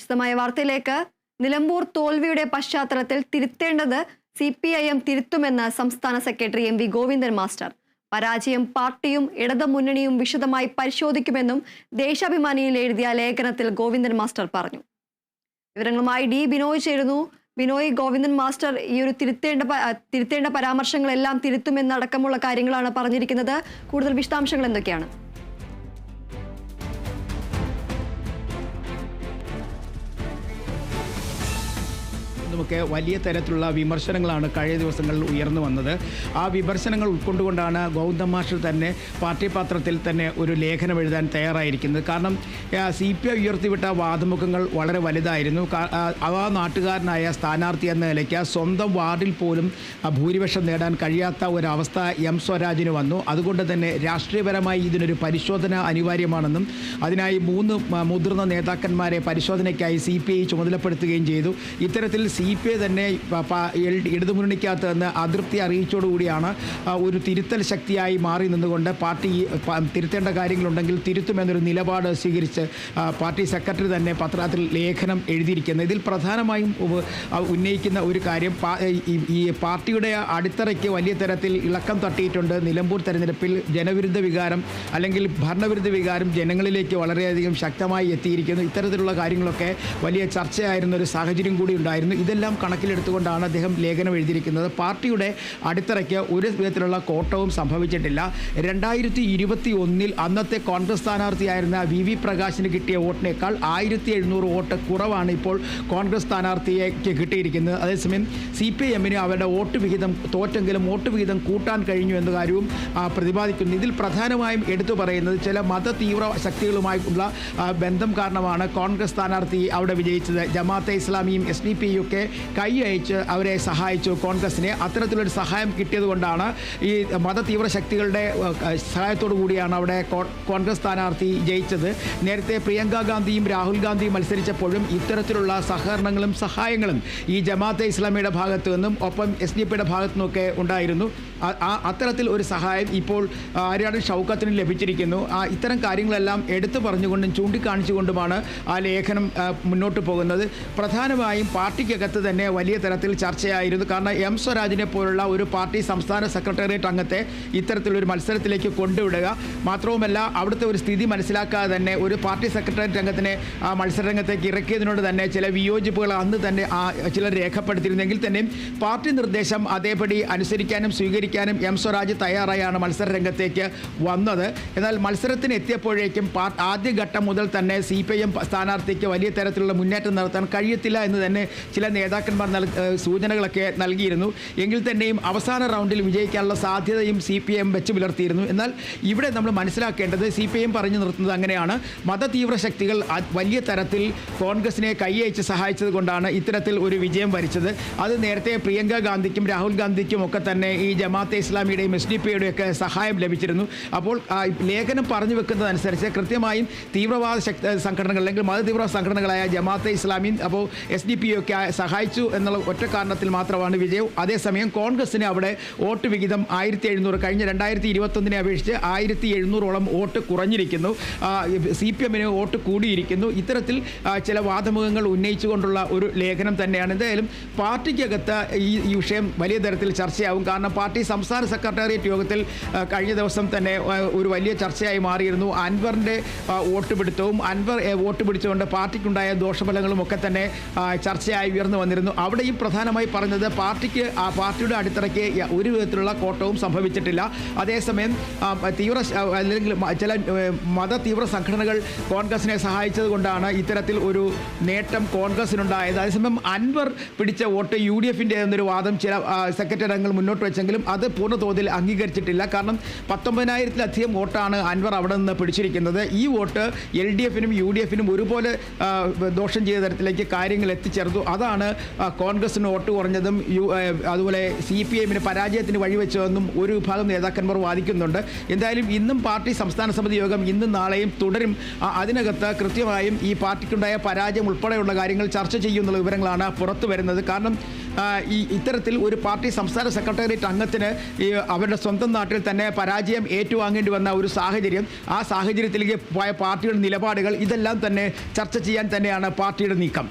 വിശദമായ വാർത്തയിലേക്ക്. നിലമ്പൂർ തോൽവിയുടെ പശ്ചാത്തലത്തിൽ തിരുത്തേണ്ടത് CPIM തിരുത്തുമെന്ന് സംസ്ഥാന സെക്രട്ടറി MV ഗോവിന്ദൻ മാസ്റ്റർ. പരാജയം പാർട്ടിയും ഇടതുമുന്നണിയും വിശദമായി പരിശോധിക്കുമെന്നും ദേശാഭിമാനിയിൽ എഴുതിയ ലേഖനത്തിൽ ഗോവിന്ദൻ മാസ്റ്റർ പറഞ്ഞു. വിവരങ്ങളുമായി D ബിനോയ് ചേരുന്നു. ബിനോയ്, ഗോവിന്ദൻ മാസ്റ്റർ ഈ ഒരു തിരുത്തേണ്ട പരാമർശങ്ങളെല്ലാം തിരുത്തുമെന്നടക്കമുള്ള കാര്യങ്ങളാണ് പറഞ്ഞിരിക്കുന്നത്. കൂടുതൽ വിശദാംശങ്ങൾ എന്തൊക്കെയാണ്? നമുക്ക് വലിയ തരത്തിലുള്ള വിമർശനങ്ങളാണ് കഴിഞ്ഞ ദിവസങ്ങളിൽ ഉയർന്നു വന്നത്. ആ വിമർശനങ്ങൾ ഉൾക്കൊണ്ടുകൊണ്ടാണ് ഗോവിന്ദൻ മാസ്റ്റർ തന്നെ പാർട്ടി പത്രത്തിൽ തന്നെ ഒരു ലേഖനം എഴുതാൻ തയ്യാറായിരിക്കുന്നത്. കാരണം CPI ഉയർത്തിവിട്ട വാദമുഖങ്ങൾ വളരെ വലുതായിരുന്നു. ആ നാട്ടുകാരനായ സ്ഥാനാർത്ഥി എന്ന നിലയ്ക്ക് സ്വന്തം വാർഡിൽ പോലും ഭൂരിപക്ഷം നേടാൻ കഴിയാത്ത ഒരവസ്ഥ M സ്വരാജിന് വന്നു. അതുകൊണ്ട് തന്നെ രാഷ്ട്രീയപരമായി ഇതിനൊരു പരിശോധന അനിവാര്യമാണെന്നും അതിനായി 3 മുതിർന്ന നേതാക്കന്മാരെ പരിശോധനയ്ക്കായി CPI ചുമതലപ്പെടുത്തുകയും ചെയ്തു. ഇത്തരത്തിൽ CPI തന്നെ ഇടതുമുന്നണിക്കകത്ത് നിന്ന് അതൃപ്തി അറിയിച്ചോടുകൂടിയാണ് ഒരു തിരുത്തൽ ശക്തിയായി മാറി നിന്നുകൊണ്ട് പാർട്ടി തിരുത്തേണ്ട കാര്യങ്ങളുണ്ടെങ്കിൽ തിരുത്തുമെന്നൊരു നിലപാട് സ്വീകരിച്ച് പാർട്ടി സെക്രട്ടറി തന്നെ പത്രത്തിൽ ലേഖനം എഴുതിയിരിക്കുന്നത്. ഇതിൽ പ്രധാനമായും ഉന്നയിക്കുന്ന ഒരു കാര്യം, ഈ പാർട്ടിയുടെ അടിത്തറയ്ക്ക് വലിയ തരത്തിൽ ഇളക്കം തട്ടിയിട്ടുണ്ട്. നിലമ്പൂർ തെരഞ്ഞെടുപ്പിൽ ജനവിരുദ്ധ വികാരം അല്ലെങ്കിൽ ഭരണവിരുദ്ധ വികാരം ജനങ്ങളിലേക്ക് വളരെയധികം ശക്തമായി എത്തിയിരിക്കുന്നു. ഇത്തരത്തിലുള്ള കാര്യങ്ങളൊക്കെ വലിയ ചർച്ചയായിരുന്ന ഒരു സാഹചര്യം കൂടി ഉണ്ടായിരുന്നു. ഇതെല്ലാം കണക്കിലെടുത്തുകൊണ്ടാണ് അദ്ദേഹം ലേഖനം എഴുതിയിരിക്കുന്നത്. പാർട്ടിയുടെ അടിത്തറയ്ക്ക് ഒരു വിധത്തിലുള്ള കോട്ടവും സംഭവിച്ചിട്ടില്ല. 2021 അന്നത്തെ കോൺഗ്രസ് സ്ഥാനാർത്ഥിയായിരുന്ന VV പ്രകാശിന് കിട്ടിയ വോട്ടിനേക്കാൾ 1700 വോട്ട് കുറവാണ് ഇപ്പോൾ കോൺഗ്രസ് സ്ഥാനാർത്ഥിക്ക് കിട്ടിയിരിക്കുന്നത്. അതേസമയം CPIMന് അവരുടെ വോട്ട് വിഹിതം തോറ്റെങ്കിലും വോട്ട് വിഹിതം കൂട്ടാൻ കഴിഞ്ഞു എന്ന കാര്യവും പ്രതിപാദിക്കുന്നു. ഇതിൽ പ്രധാനമായും എടുത്തു പറയുന്നത് ചില മതതീവ്ര ശക്തികളുമായുള്ള ബന്ധം കാരണമാണ് കോൺഗ്രസ് സ്ഥാനാർത്ഥി അവിടെ വിജയിച്ചത്. ജമാഅത്തെ ഇസ്ലാമിയും SDP ഒക്കെ കൈ അയച്ച് അവരെ സഹായിച്ചു കോൺഗ്രസിനെ. അത്തരത്തിലൊരു സഹായം കിട്ടിയതുകൊണ്ടാണ് ഈ മതതീവ്ര ശക്തികളുടെ സഹായത്തോടു കൂടിയാണ് അവിടെ കോൺഗ്രസ് സ്ഥാനാർത്ഥി ജയിച്ചത്. നേരത്തെ പ്രിയങ്ക ഗാന്ധിയും രാഹുൽ ഗാന്ധിയും മത്സരിച്ചപ്പോഴും ഇത്തരത്തിലുള്ള സഹകരണങ്ങളും സഹായങ്ങളും ഈ ജമാഅത്തെ ഇസ്ലാമിയുടെ ഭാഗത്തു നിന്നും ഒപ്പം SDP ഭാഗത്തു നിന്നൊക്കെ ഉണ്ടായിരുന്നു. അത്തരത്തിൽ ഒരു സഹായം ഇപ്പോൾ ആര്യാടൻ ഷൗക്കത്തിന് ലഭിച്ചിരിക്കുന്നു. ഇത്തരം കാര്യങ്ങളെല്ലാം എടുത്തു പറഞ്ഞുകൊണ്ടും ചൂണ്ടിക്കാണിച്ചുകൊണ്ടുമാണ് ആ ലേഖനം മുന്നോട്ട് പോകുന്നത്. പ്രധാനമായും പാർട്ടിക്കകത്ത് തന്നെ വലിയ തരത്തിൽ ചർച്ചയായിരുന്നു. കാരണം M സ്വരാജിനെ പോലുള്ള ഒരു പാർട്ടി സംസ്ഥാന സെക്രട്ടേറിയറ്റ് അംഗത്തെ ഇത്തരത്തിലൊരു മത്സരത്തിലേക്ക് കൊണ്ടുവിടുക മാത്രവുമല്ല അവിടുത്തെ ഒരു സ്ഥിതി മനസ്സിലാക്കാതെ തന്നെ ഒരു പാർട്ടി സെക്രട്ടേറിയറ്റ് അംഗത്തിനെ മത്സരരംഗത്തേക്ക് ഇറക്കിയതിനോട് തന്നെ ചില വിയോജിപ്പുകൾ അന്ന് തന്നെ ചിലർ രേഖപ്പെടുത്തിയിരുന്നെങ്കിൽ തന്നെയും പാർട്ടി നിർദ്ദേശം അതേപടി അനുസരിക്കാനും സ്വീകരിക്കാനും M സ്വരാജ് തയ്യാറായാണ് മത്സരരംഗത്തേക്ക് വന്നത്. എന്നാൽ മത്സരത്തിന് എത്തിയപ്പോഴേക്കും ആദ്യഘട്ടം മുതൽ തന്നെ CPIM സ്ഥാനാർത്ഥിക്ക് വലിയ തരത്തിലുള്ള മുന്നേറ്റം നടത്താൻ കഴിയത്തില്ല എന്ന് തന്നെ ചില നേതാക്കന്മാർ സൂചനകളൊക്കെ നൽകിയിരുന്നു. എങ്കിൽ തന്നെയും അവസാന റൗണ്ടിൽ വിജയിക്കാനുള്ള സാധ്യതയും CPIM വെച്ച് പുലർത്തിയിരുന്നു. എന്നാൽ ഇവിടെ നമ്മൾ മനസ്സിലാക്കേണ്ടത് CPIM പറഞ്ഞു നിർത്തുന്നത് അങ്ങനെയാണ്. മതതീവ്ര ശക്തികൾ വലിയ തരത്തിൽ കോൺഗ്രസിനെ കൈയയച്ച് സഹായിച്ചത് കൊണ്ടാണ് ഇത്തരത്തിൽ ഒരു വിജയം വരിച്ചത്. അത് നേരത്തെ പ്രിയങ്ക ഗാന്ധിക്കും രാഹുൽ ഗാന്ധിക്കും ഒക്കെ തന്നെ ഈ ജമാഅത്തെ ഇസ്ലാമിയുടെയും SDP ഒക്കെ സഹായം ലഭിച്ചിരുന്നു. അപ്പോൾ ലേഖനം പറഞ്ഞു വെക്കുന്നതനുസരിച്ച് കൃത്യമായും തീവ്രവാദ സംഘടനകൾ അല്ലെങ്കിൽ മതതീവ്ര സംഘടനകളായ ജമാഅത്തെ ഇസ്ലാമിയും അപ്പോൾ SDP ഒക്കെ സഹായിച്ചു എന്നുള്ള ഒറ്റ കാരണത്തിൽ മാത്രമാണ് വിജയം. അതേസമയം കോൺഗ്രസിന് അവിടെ വോട്ട് വിഹിതം 1700 കഴിഞ്ഞ 2021 അപേക്ഷിച്ച് 1700ഓളം വോട്ട് കുറഞ്ഞിരിക്കുന്നു. CPIMന് വോട്ട് കൂടിയിരിക്കുന്നു. ഇത്തരത്തിൽ ചില വാദമുഖങ്ങൾ ഉന്നയിച്ചുകൊണ്ടുള്ള ഒരു ലേഖനം തന്നെയാണ്. എന്തായാലും പാർട്ടിക്കകത്ത് ഈ വിഷയം വലിയ തരത്തിൽ ചർച്ചയാവും. കാരണം പാർട്ടി സംസ്ഥാന സെക്രട്ടേറിയറ്റ് യോഗത്തിൽ കഴിഞ്ഞ ദിവസം തന്നെ ഒരു വലിയ ചർച്ചയായി മാറിയിരുന്നു. അൻവറിൻ്റെ വോട്ട് പിടുത്തവും അൻവർ വോട്ട് പിടിച്ചുകൊണ്ട് പാർട്ടിക്കുണ്ടായ ദോഷഫലങ്ങളും ഒക്കെ തന്നെ ചർച്ചയായി ഉയർന്നു വന്നിരുന്നു. അവിടെയും പ്രധാനമായി പറഞ്ഞത് പാർട്ടിയുടെ അടിത്തറയ്ക്ക് ഒരു വിധത്തിലുള്ള കോട്ടവും സംഭവിച്ചിട്ടില്ല. അതേസമയം അല്ലെങ്കിൽ ചില മതതീവ്ര സംഘടനകൾ കോൺഗ്രസിനെ സഹായിച്ചത് കൊണ്ടാണ് ഇത്തരത്തിൽ ഒരു നേട്ടം കോൺഗ്രസിനുണ്ടായത്. അതേസമയം അൻവർ പിടിച്ച വോട്ട് UDFിൻ്റെ എന്നൊരു വാദം ചില സെക്രട്ടറി അംഗങ്ങൾ മുന്നോട്ട് വെച്ചെങ്കിലും അത് പൂർണ്ണതോതിൽ അംഗീകരിച്ചിട്ടില്ല. കാരണം 19,000-ലധികം വോട്ടാണ് അൻവർ അവിടെ നിന്ന് പിടിച്ചിരിക്കുന്നത്. ഈ വോട്ട് LDFനും UDFനും ഒരുപോലെ ദോഷം ചെയ്ത തരത്തിലേക്ക് കാര്യങ്ങൾ എത്തിച്ചേർന്നു. അതാണ് കോൺഗ്രസിന് വോട്ട് കുറഞ്ഞതും അതുപോലെ CPIMന് പരാജയത്തിന് വഴിവെച്ചതെന്നും ഒരു വിഭാഗം നേതാക്കന്മാർ വാദിക്കുന്നുണ്ട്. എന്തായാലും ഇന്നും പാർട്ടി സംസ്ഥാന സമിതി യോഗം ഇന്നും നാളെയും തുടരും. അതിനകത്ത് കൃത്യമായും ഈ പാർട്ടിക്കുണ്ടായ പരാജയം ഉൾപ്പെടെയുള്ള കാര്യങ്ങൾ ചർച്ച ചെയ്യുന്നുള്ള വിവരങ്ങളാണ് പുറത്തു വരുന്നത്. കാരണം ഇത്തരത്തിൽ ഒരു പാർട്ടി സംസ്ഥാന സെക്രട്ടേറിയറ്റ് അംഗത്തിന് കോൺഗ്രസിന് ഈ അവരുടെ സ്വന്തം നാട്ടിൽ തന്നെ പരാജയം ഏറ്റുവാങ്ങേണ്ടി വന്ന ഒരു സാഹചര്യം, ആ സാഹചര്യത്തിലേക്ക് പോയ പാർട്ടിയുടെ നിലപാടുകൾ ഇതെല്ലാം തന്നെ ചർച്ച ചെയ്യാൻ തന്നെയാണ് പാർട്ടിയുടെ നീക്കം.